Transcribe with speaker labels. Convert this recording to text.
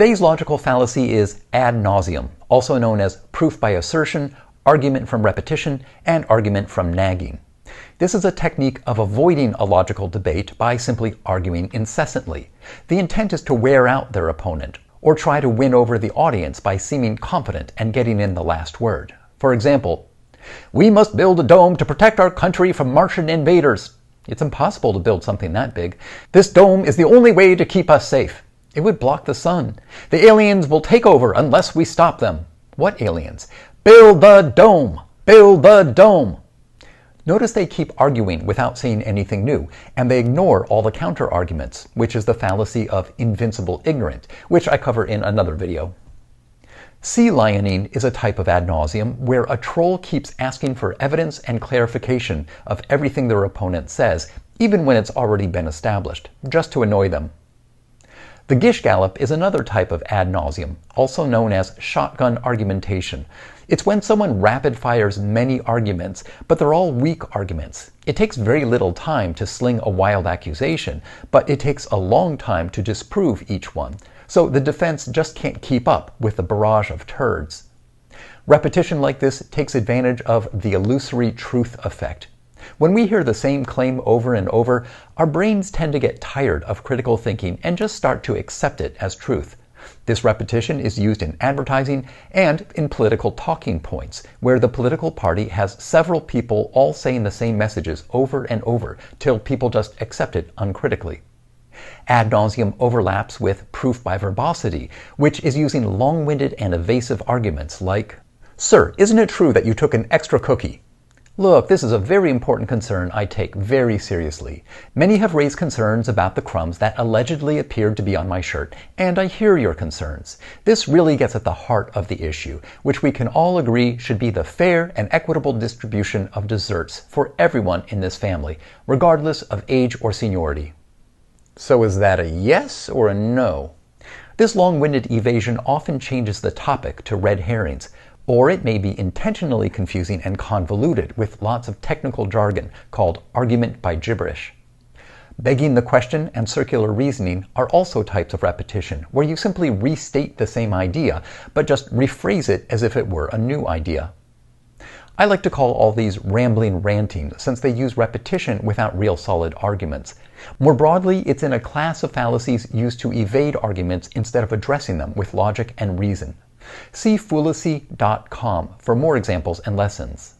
Speaker 1: Today's logical fallacy is ad nauseum, also known as proof by assertion, argument from repetition, and argument from nagging. This is a technique of avoiding a logical debate by simply arguing incessantly. The intent is to wear out their opponent, or try to win over the audience by seeming confident and getting in the last word. For example, "We must build a dome to protect our country from Martian invaders." It's impossible to build something that big. "This dome is the only way to keep us safe. It would block the sun. The aliens will take over unless we stop them." What aliens? "Build the dome! Build the dome!" Notice they keep arguing without saying anything new, and they ignore all the counter-arguments, which is the fallacy of invincible ignorant, which I cover in another video. Sea lioning is a type of ad nauseum where a troll keeps asking for evidence and clarification of everything their opponent says, even when it's already been established, just to annoy them. The Gish Gallop is another type of ad nauseum, also known as shotgun argumentation. It's when someone rapid fires many arguments, but they're all weak arguments. It takes very little time to sling a wild accusation, but it takes a long time to disprove each one. So the defense just can't keep up with the barrage of turds. Repetition like this takes advantage of the illusory truth effect. When we hear the same claim over and over, our brains tend to get tired of critical thinking and just start to accept it as truth. This repetition is used in advertising and in political talking points, where the political party has several people all saying the same messages over and over till people just accept it uncritically. Ad nauseum overlaps with proof by verbosity, which is using long-winded and evasive arguments like, "Sir, isn't it true that you took an extra cookie?" "Look, this is a very important concern I take very seriously. Many have raised concerns about the crumbs that allegedly appeared to be on my shirt, and I hear your concerns. This really gets at the heart of the issue, which we can all agree should be the fair and equitable distribution of desserts for everyone in this family, regardless of age or seniority." So is that a yes or a no? This long-winded evasion often changes the topic to red herrings, or it may be intentionally confusing and convoluted with lots of technical jargon called argument by gibberish. Begging the question and circular reasoning are also types of repetition, where you simply restate the same idea, but just rephrase it as if it were a new idea. I like to call all these rambling ranting, since they use repetition without real solid arguments. More broadly, it's in a class of fallacies used to evade arguments instead of addressing them with logic and reason. See foolacy.com for more examples and lessons.